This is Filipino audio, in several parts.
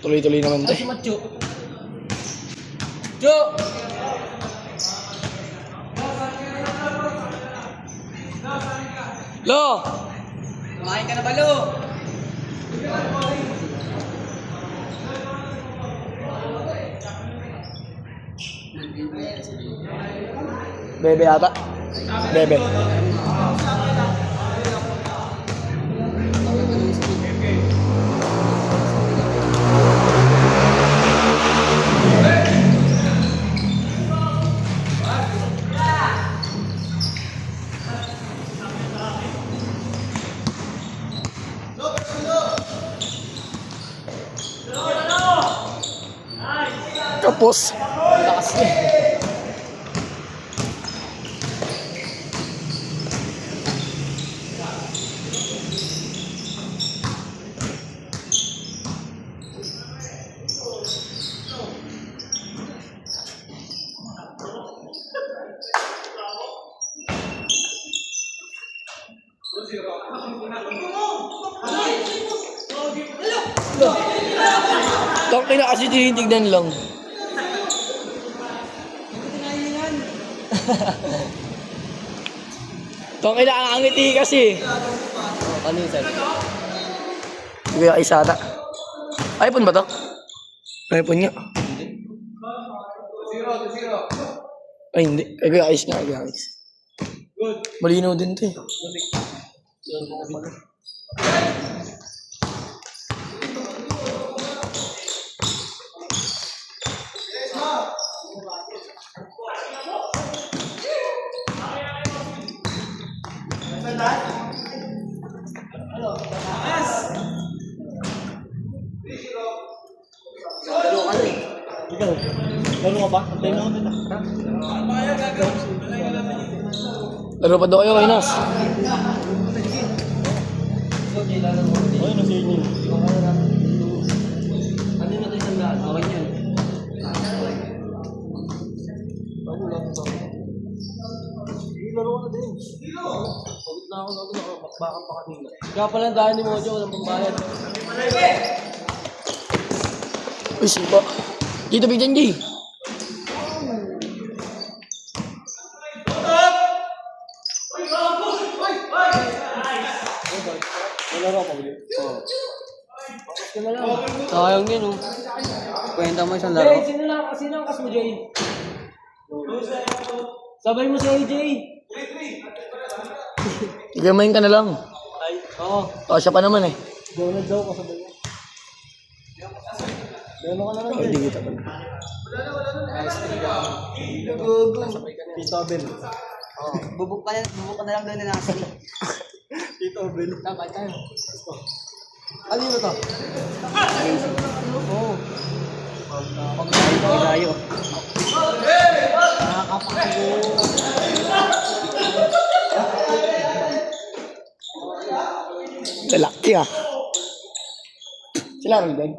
Tuloy-tuloy naman Ay, tayo. si Macho. Cho! Lo! Kumain ka na ba, Lo? Bebe ata. Bebe. Tapos, Lakas niya. tangin na kasi tinitignan lang. Tangin na ang ngiti kasi. Ano yung sir? Kuya isa ata. iPhone ba to? iPhone nga. Ay hindi. Ay kuya ayos nga. Kuya ayos. Malinaw din to eh. Ikaw, laro ka ba? Tayo na kami na. Laro pa daw kayo kay Nas. Ayun na si Ernie. Ano na tayo isang lahat? Okay yan. Laro ka na din. Pagod na ako nakabakbakan pa kanina. Kaya pala ang dahil ni Mojo, walang pambayad. Uy, sipa. Dito bigyan Jay. Laro ka ba? Oo. Sayang yun, oh. Kwenta mo isang laro. Jay, sino ang kas mo, Jay? Sabay mo si AJ. Igamayin ka na lang. Ay, oo. O, siya pa naman eh. Donald daw kasabay mo. Demo ka na lang, Ay, hindi kita pa. Tito Abel. Oh, bubuk ka na lang doon na nasa. Tito Abel. Dapat tayo. Ano yun ito? Oo. Pag-tayo. Nakakapagod. Lalaki ah. Sila rin din.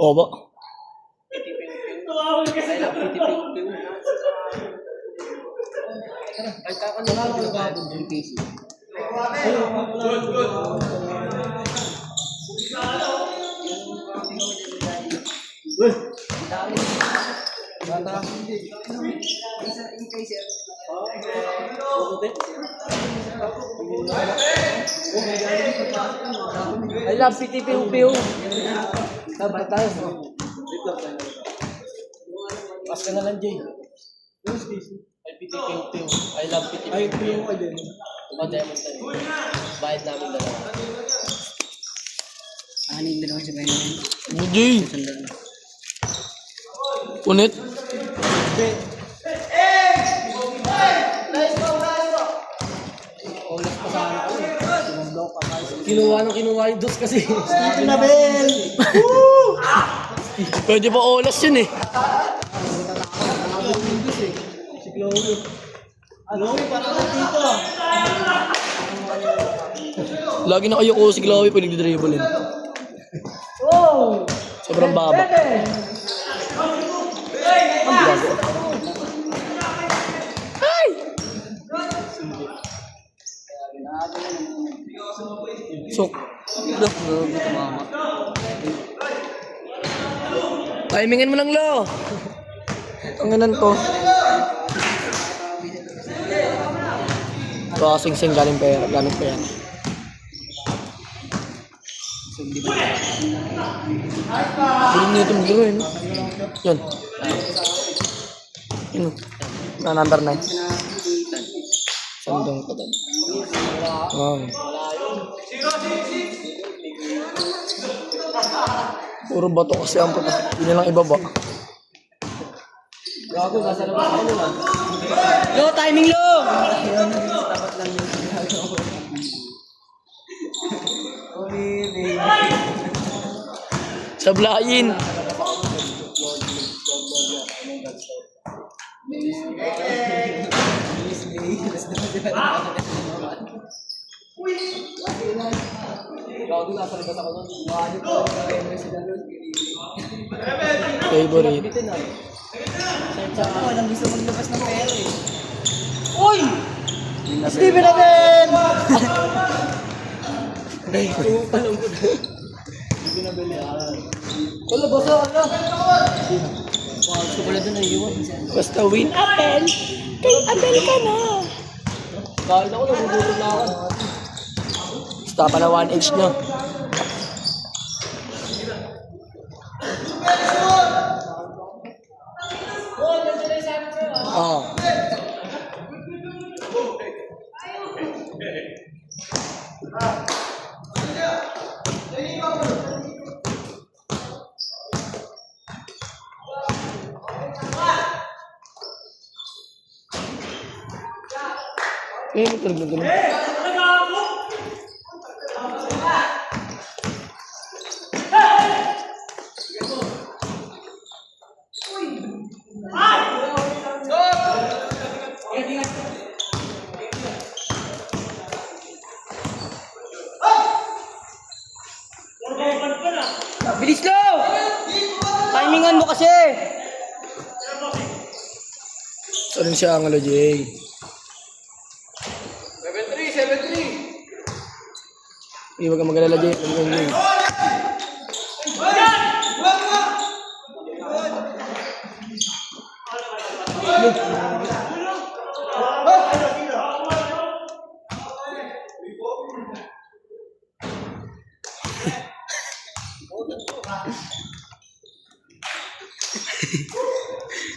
Oo ba? Ay, kakano nga lang nagkakabon yung PC. I love PTPU. Dapat tayo. Pas ka na lang, Jay. Ay, PTPU. I love PTPU. Ay, PTPU ka din. Tumademon tayo. Bayad namin dalawa. Ahanin din ako sa bayan namin. Jay. Punit. Ulit pa sana ako. Kinuha yung dos kasi. Stephen Abel! Pwede pa olas yun eh. Si Chloe. Ano? Parang dito. Lagi na kayo ko si Chloe pag nagdidribble yun. Oh! Sobrang baba. Ay! Sok. Grabe tumama. Timingan mo lang, Lo. Ang ganan to. Ito sing-sing galing pera. Galing pera. Galing nito maglaro eh, no? Yun. Yun. Na number 9. Sandong ko doon. Oh. Puro bato kasi ang puta. Hindi na lang ibaba. Gago, nasa labas ako lang. Lo, timing lo! Tapat lang yun. Sablayin. Gago, nasa labas ako nun. Favorite. Bitin ah. Ako, walang gusto maglabas ng pera eh. Uy! Steven natin! Alam ko na. Hindi pinabili. Wala, basa ka na. Gusto ko lang doon na iwan. Basta win Apple. Kay Apple ka na. Kahit ako, nagugutom na ako. Basta pa na 1H nyo. Oo. Eh, tulog na tulog. Bilis lo! Timingan mo kasi! Saan siya ang Jay? 7-3! Hindi wag kang mag-alala, Jay.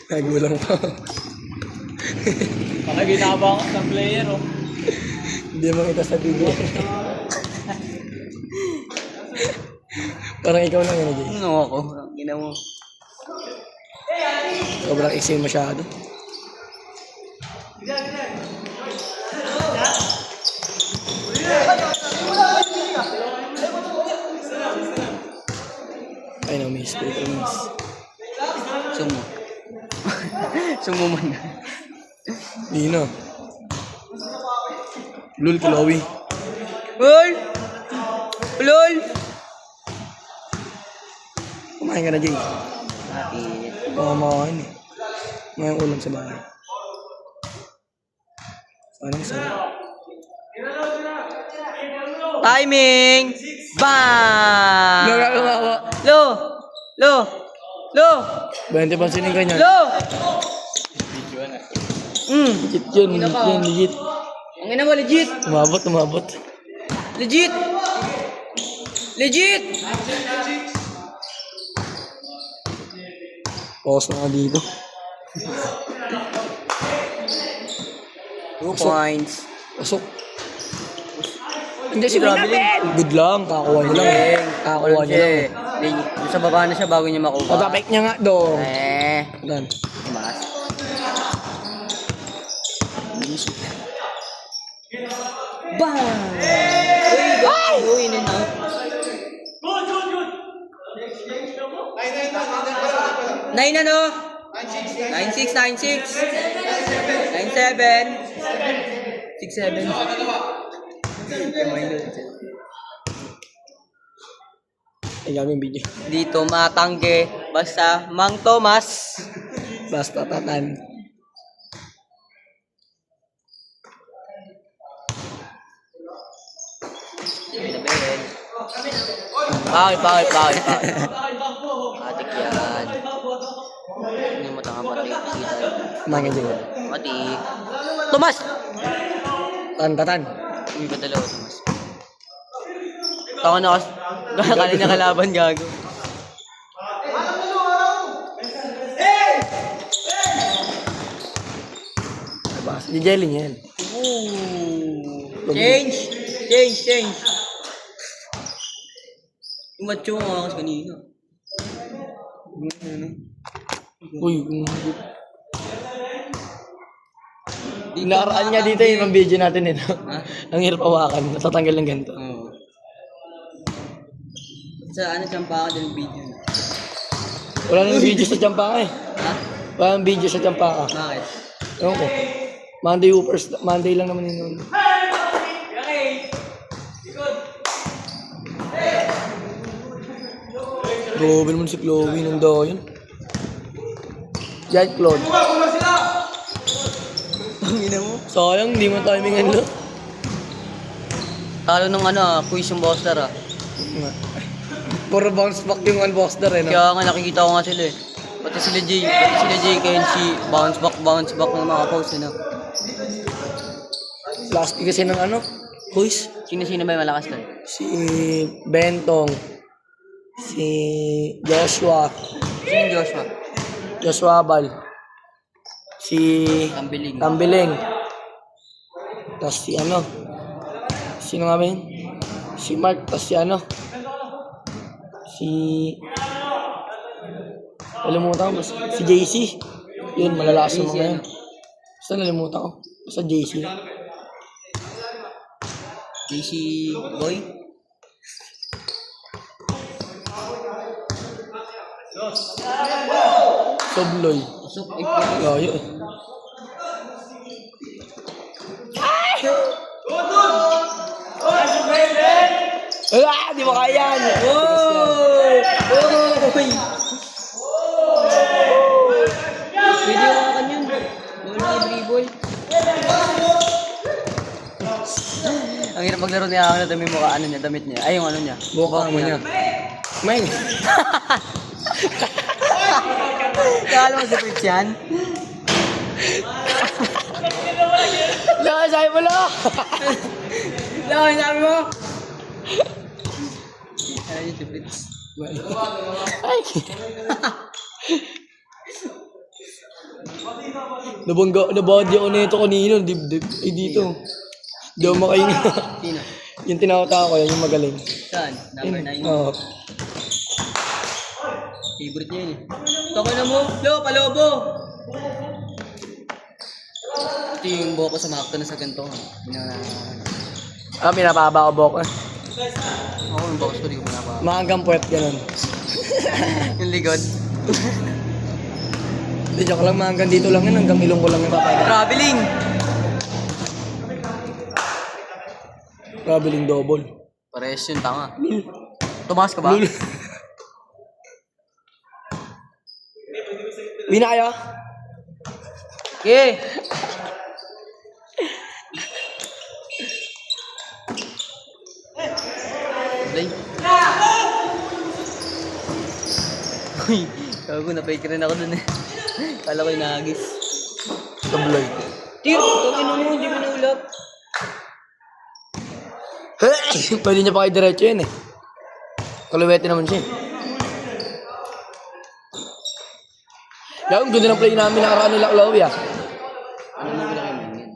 Nagulang pa. Pakaginabang ka sa player oh. Hindi mo kita sabihin. Parang ikaw lang yun, Jay. Ano ako? Gina mo. Sobrang extreme masyado. Ay, no, miss. Paper miss. Sumo. Sumo man na. Hindi na. Lul, Chloe. Lol! Lol! Kumain ka na, Jay. Bakit? Kumakain eh. Ngayong ulam sa bahay. Anong sarap? Timing! Bang! Nakakawawa. Lo! Lo! Lo! 20 pansinin ka niyan. Lo! Legit yun, legit yun, legit. Ang ina mo, legit! Umabot, umabot. Legit! Legit! Pause na nga dito. 2 points. Pasok. Hindi si Grabe. Good lang, kakuha niya lang. Kakuha niya lang. Sa baba na siya bago niya makuha. Pag-apek niya nga dong. Dan. Tumakas. Bang! Uy, in and out. Nine ano? 9-6, 9-6. 9-7. 6-7. Ay, gagawin yung video. Dito matangge. Basta Mang Tomas. Basta tatan. Bakit? Atik yan. Kumain ka dyan. Mati. Tomas! Tatan. Uy, ba dalawa, Tomas? Ako na kasi. Kanina kalaban, gago. Diba? Si Jelly niya yan. Ooh. Change. Umatyo nga kasi kanina. Uy, nakaraan niya dito yung video natin eh. No? Ha? Ang hirap hawakan, natatanggal ng ganito. Oo. Sa ano, champa ka din video na. Wala nang video sa Champaka eh. Ha? Wala nang video sa Champaka. Bakit? Ewan ko. Monday Hoopers, Monday lang naman yun. Grabe naman si Chloe nung daw yun. Giant Claude. Pangina mo. Sayang, hindi mo timing ano. Talo nung ano, quiz yung Bossler ah. Puro bounce back yung unboxer eh. No? Kaya nga nakikita ko nga sila eh. Pati sila Kenshi, bounce back ng mga post eh no. Last kasi ng ano, quiz. Sino ba yung malakas doon? Si Bentong. Si Joshua. Sino yung Joshua? Joshua Bal. Si Tambiling. Tambiling. Tapos si ano. Sino nga ba yun? Si Mark. Tapos si ano. Si... Nalimutan ko. Si JC. Yun, malalakas JC naman ngayon. ano? Basta nalimutan ko. Basta JC. JC Boy? Sobloy. Usok. Layo eh. Ah! Di mo kaya yan! Uy! Pwede yung kakan yun. Wala yung dribble. Ang hirap maglaro niya ako na may mukha ano niya, damit niya. Ay, yung ano niya. Buka mo niya. Meng! Kala mo sa Fritz yan? Lakas, sabi mo lang! Lakas, sabi mo! Ay, si Fritz. Ay! Nabody ako na ito kanina, dibdib. Ay, dito. Di ako makainga. Sino? Yung tinawata ko yan, yung magaling. Saan? Number 9. Oo. Favorite niya yun eh. Tako na mo! Lo, palobo! Ito yung buhok ko sa makto na sa ganito. Pinapahaba ko buhok eh. Ako yung box ko, di ko pinapa. Maagang puwet, ganun. Yung likod. Hindi, joke lang, maagang dito lang yun, hanggang ilong ko lang yung papahaba. Traveling! Traveling double. Parehas yun, tanga. Tumakas ka ba? Win na kayo? Okay! Play. Uy, gago, na-fake rin ako dun eh. Kala ko yung nahagis. Tabloy. Tiro, tawin mo, hindi mo naulap. Pwede niya pa kayo diretso yun eh. Kaluwete naman siya eh. Ang ganda ng play namin nakaraan nila Chloe ah. Ano na pala kayo mingin?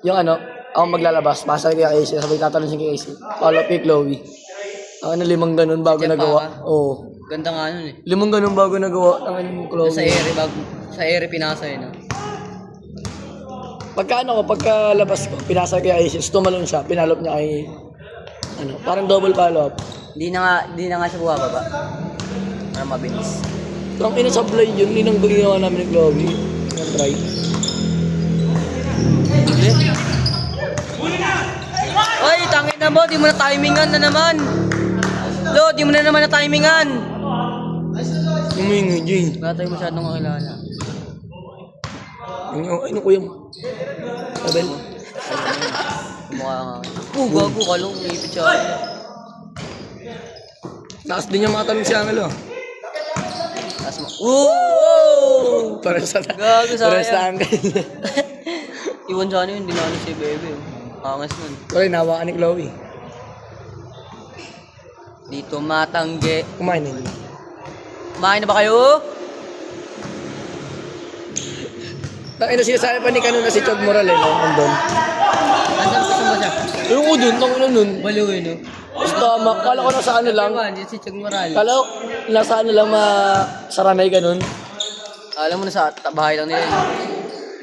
Yung ano, ako maglalabas, pasa kay AC, sabay tatanong siya kay AC. Follow up kay Chloe. Ang 5 ganun bago Diyan pa nagawa. ka? Oo. Ganda nga nun eh. 5 ganun bago nagawa. Ang yung Chloe. Sa ere pinasa eh no? Pagkalabas ko, pinasa kay AC, tumalon siya, pinalop niya kay, ano, parang double follow up. Di na nga siya bumababa. Para mabilis. Ang inasablay yun, ninang ginawa namin ni Chloe. Yung try. Oy, tangin na mo, di mo na timingan na naman. Lo, di mo na naman na timingan. Humingi, Jing. Wala tayo masyadong kakilala. Ano kuya mo? Abel? Mukha nga. Gago ka lang, ipit siya. Taas din niya makatanong si Angelo. Taas mo. Woo! Para sa... Gago, Para sayang. sa angkan. Iwan sa ano yun, dinalo si Bebe. Angas nun. Sorry, nawakan ni Chloe. Dito matangge. Kumain na yun. Kumain na ba kayo? Ano sinasabi pa ni kanina si Chog Moral no? Andun. Nasaan ba siya? Yung ko dun, tang ina nun. Baliw eh, no? Basta, kala ko nasa ano lang. Ewan, yun si Chag Moral. Kala ko nasa ano lang saranay ganun. Alam mo na sa bahay lang nila yun.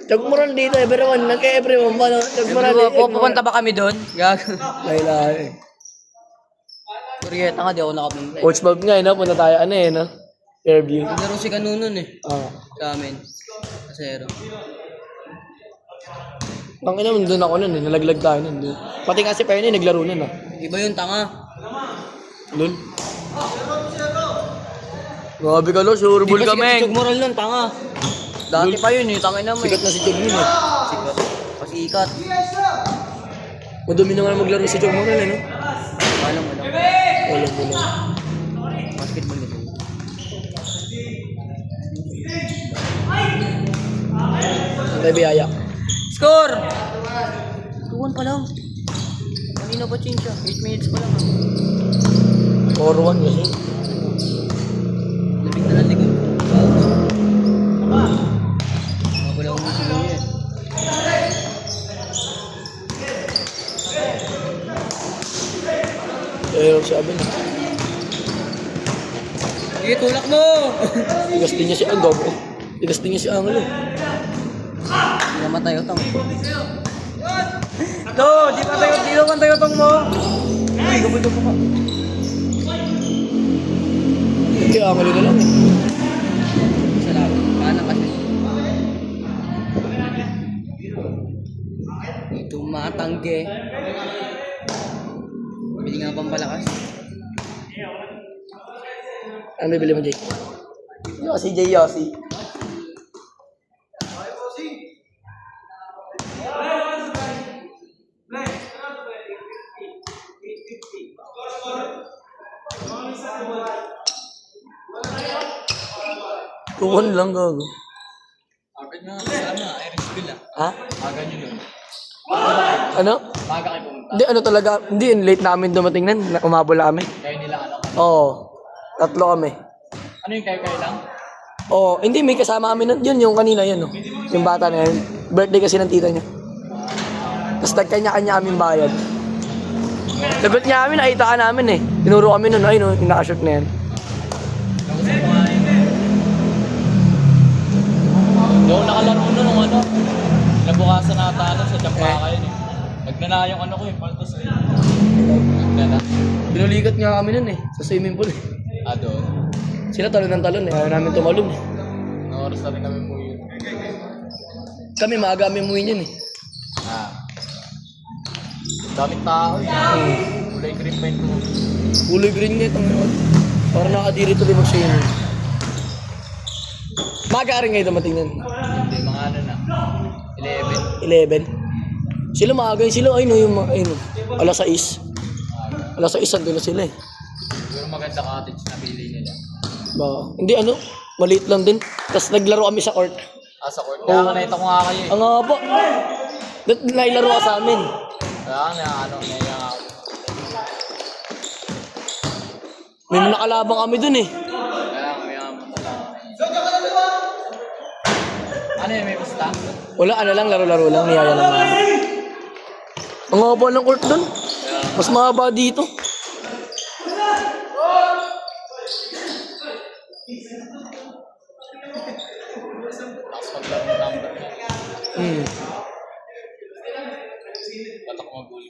Chog Moral dito, everyone. Nagka-everyone ba? Chog Moral. Pupunta ba kami doon? Gago. Laila eh. Kurieta nga, di ako nakapunta eh. Coach Bob nga no? Punta tayo ano eh, no? Fairview. Naglaro si Kanunon eh. Sa amin. Kasero. Ang ina, doon ako nun eh. Nalaglag tayo nun. Dun. Pati nga si Penny, naglaro nun ah. Iba yung tanga. Lul. Grabe ka lo, sure bull Di ka, ba sikat si meng. Chag Moral nun, tanga. Dati pa yun eh, tangin na mo eh. Sikat na si Chog nun eh. Sikat. Pasikat. Madumi naman maglaro si Chog Moral eh, no? Alam mo lang. Alam mo lang. Basketball nito. May biyaya. Score! 2-1 pa lang. Kanina pa change siya. 8 minutes pa lang ah. 4-1 kasi. Labing na lang likod. Wala akong sila yan. Sabi na. Sige, tulak mo! Tigas din niya si Agab. Tigas din niya si Angelo. Namatay utang. Do, di naman tayo utang mo. Uy, gabado mo ka. Hindi, Angelo na lang eh. Salamat. Kanan kasi. Ito matangge. Bili nga pang palakas. Ano bibili mo, Jay? Yossi, Jay Yossi. Tuwan lang gago. Agad nga sana, Iris Bill ah. Ha? Agad yun yun. Ano? Baga kayo pumunta. Hindi, ano talaga, hindi, late namin dumating nan, umabol na kami. Kayo nila ano. Oo, 3 kami. Ano yung kayo lang? Oo, hindi, may kasama kami nun, yun, yung kanina yun, no? Yung bata na yun. Birthday kasi ng tita niya. Tapos nagkanya-kanya kaming bayad. Lagot niya kami, nakita ka namin eh. Tinuro kami nun, ay no, yung nakashoot na yan. Hindi ako nakalaro nun nung ano. Nabukasan na ata sa Champaka yun eh. Nagnana yung ano ko yung paltos eh. Nagnana. Pinulikat nga kami nun eh, sa swimming pool eh. Doon. Sila talon ng talon eh, ayaw namin tumalon eh. Nang oras na rin kami mo yun. Kami maaga kami umuwi yun eh. Daming tao eh. Kulay green pa yung Kulay green nga itong parang nakadiri tuloy mag-swimming. Maaga rin ngayon dumating nun. Hindi, mga ano na. 11. Sila maaga sila, ay no, yung mga, ay no. Alas 6. Alas 6, andun na sila eh. Siguro maganda cottage na pili nila. Ba, hindi ano, maliit lang din. Tapos naglaro kami sa court. Sa court. Kaya nga nakita ko nga kayo eh. Ang nga po. Nailaro ka sa amin. Kaya nga ano, naiya nga ako. May nakalabang kami dun eh. Kaya nga may matala. Ano yun, may basta? Wala, ano lang, laro-laro lang, niyaya lang namin. Ang haba ng court dun. Mas mahaba dito. Tapos maglaro ng number na. Batak mag-goal.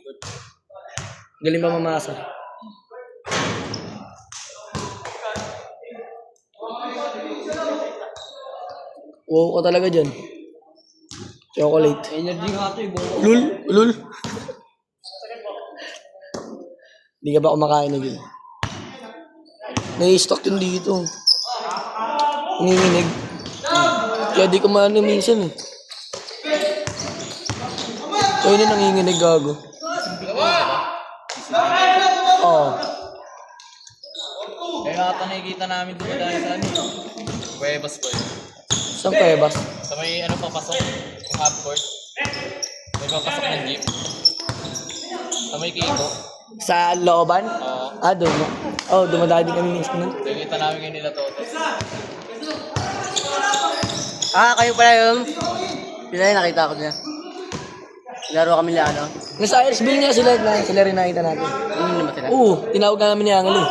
Galing ba mamasa? Wow ka talaga dyan. Chocolate. Energy nga ito eh. Lul, lul. Hindi ka ba kumakain na yun? Nai-stock yun dito. Nanginginig. Kaya di ko maano minsan eh. Kaya na nanginginig gago. Oo. Kaya ata nakikita namin doon dahil sa ano. Cuevas po yun. Saan Cuevas? Sa may ano papasok, yung half court. May papasok ng jeep. Sa may Kiko. Sa looban? Oo. Ah, doon. Oh, dumadaan din kami minsan nun. Nakikita namin kayo nila Toto. Ah, kayo pala yun. Sila yung nakita ko niya. Laro kami nila ano. Nasa Irisville nga sila rin nakita natin. Ano naman sila? Oo, tinawag na namin ni Angelo.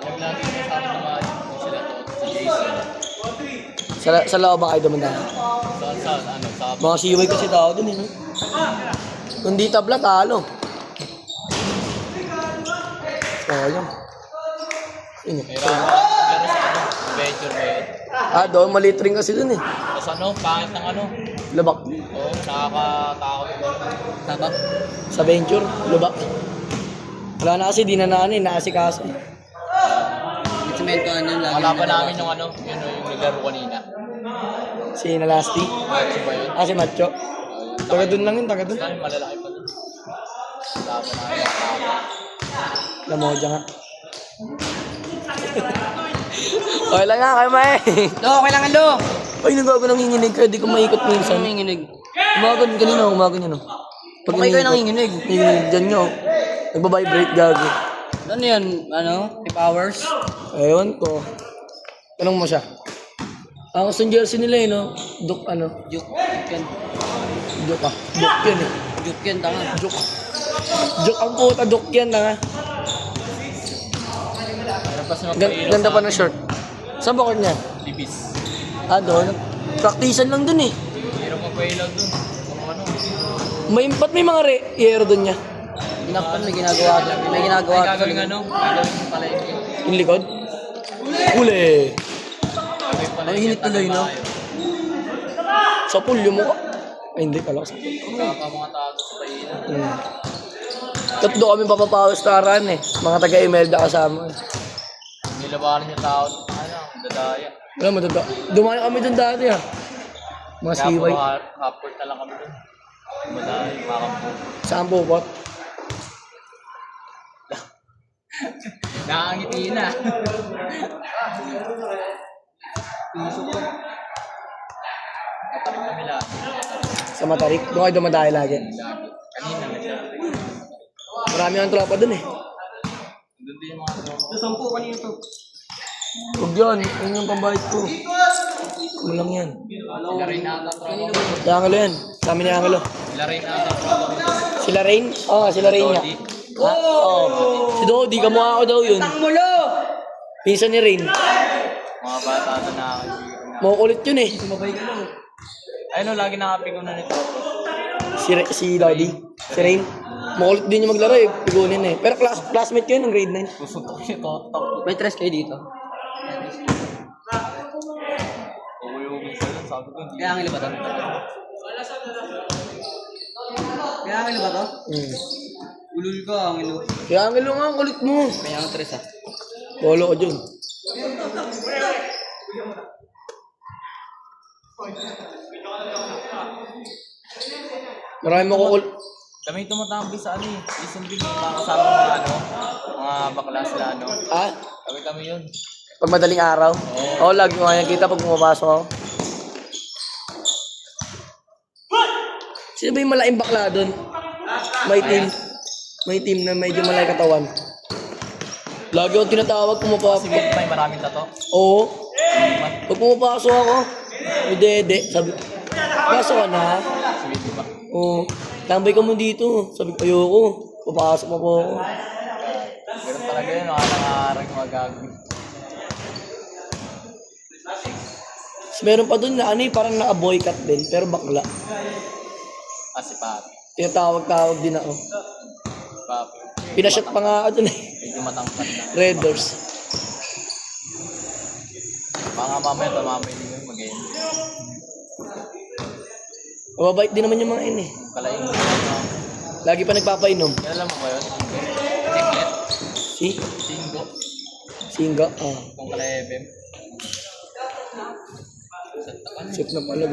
Yung lagi kasama ng mga sila Toto, si Jason. Sa looban kayo dumadaan. Sa Mga siway kasi tao dun eh. No? Kung di tabla, talo. Sayang. Yun eh. may rama, laro sa ano, adventure ba yun? Ah, doon maliit rin kasi dun eh. Tapos ano, pangit ng ano. Lubak. Oo, nakakatakot ba? Tatak. Sa venture, lubak. Wala na kasi, di na naasikaso. Semento ano yung lagi. Kalaban namin yung ano, yun o, yung naglaro kanina. Si Nalasti. Macho ba yun? Ah, si Macho. Taga dun lang yun, taga dun. Saan malalaki pa dun? Kalaban namin. Lamoja nga. Okay lang nga, kayo mae. Lo, kailangan lo. Ay, nagago nanginginig kaya di ko maikot minsan. Nanginginig. Umagan, kanina, umagan yan o. Pag kayo nanginginig. Nanginginig dyan nga o. Nagbabibrate gago. Ano yan? Ano? 5 hours? Ewan ko. Tanong mo siya. Ang gusto jersey nila eh, no? Duk, ano? Juke. Yan. Duk ah. Duk yan eh. Juke yan, tanga. Duk. Duk ang puta, duk yan tanga. Tapos magpahilo Ganda pa ng shirt. Saan ba court niya? Libis. Ah, doon. Praktisan lang dun eh. Hirap magpahilo dun. Kung ano. Ba't may mga yero dun niya? Nakpan, may ginagawa. May ginagawa. Ay, gagawin ano? Gagawin yung palengke. Yung likod? Uli. Gagawin palengke. Ang init tuloy, no? Sa pool yung mukha. Ay, hindi pala sa pool. Magkaka mga tago sa pahilan. Tatlo kami papapawas taran eh. Mga taga-Imelda kasama. Nilabanan yung tao. Ano, dadaya. Wala matata. Dumayo kami dun dati ah. Mga Kaya siway. po half-court na lang kami dun. Madaya, makampo. Saan po bot? Nakangiti na. Katarik kami lahat. Sa Matarik. Doon kayo dumadayo lagi. Kanina naglalaro. Marami ang tropa dun eh. Doon din yung mga tropa. Sampu, kanina to. Huwag yun. Yun yung pambayad ko. Kulang yan. Sila rin ata tropa. Si Angelo yan. Sa amin ni Angelo. Sila rin ata tropa. Sila Rain? Oo, sila Rain nga. Dodi. Ha? Oo. Si Dodi, kamukha ko daw yun. Mulo! Pinsan ni Rain. Mga bata na nakakaibigan na. Makukulit yun eh. Sumabay ka lang. Ayun o, lagi nakapigunan nito. Si Dodi. Si Rain. Makulit din yung maglaro eh. Pigunin eh. Pero classmate ko yun ng grade 9. Susuntok siya to. May tres kayo dito. Uyugin sa dun, sabi ko hindi. Kaya angelo ba to? Kaya angelo ba to? Ulul ka, angelo. Kaya Angelo nga, ang kulit mo. Kaya ang tres ah. Polo ko dyan. Marami makukulit. Kami tumatambay sa ano eh. Isang big mga kasama mga ano. Mga bakla sila ano. Ah? Kami yun. Pag madaling araw? Oo, lagi ko nga nakikita pag pumapasok ako. Sino ba yung malaking bakla doon? May team na medyo malaki katawan. Lagi akong tinatawag pumapasok. Sige, may maraming tato. Oo. Pag pumapasok ako, may dede. Sabi, pasok ka na. Sige, di ba? Oo. Tambay ka mo dito. Sabi ko, ayoko. Papasok mo po ako. Ganun talaga yun. Nangangarang magagawin. Meron pa doon na ano eh, parang naka-boycott din. Pero bakla. Kasi papi. Tinatawag-tawag din ako. Papi. Pinashot pa nga ako dun eh. Medyo matangkad na. Red Doors. Mga mamaya, tumamay din yun mag-end. Mababait din naman yung mga yun eh. Kalaing. Lagi pa nagpapainom. Kailan mo ba yun? Chiclet? Si? Singo? Singa. Ah. Kung kalaibem? Sip na pala.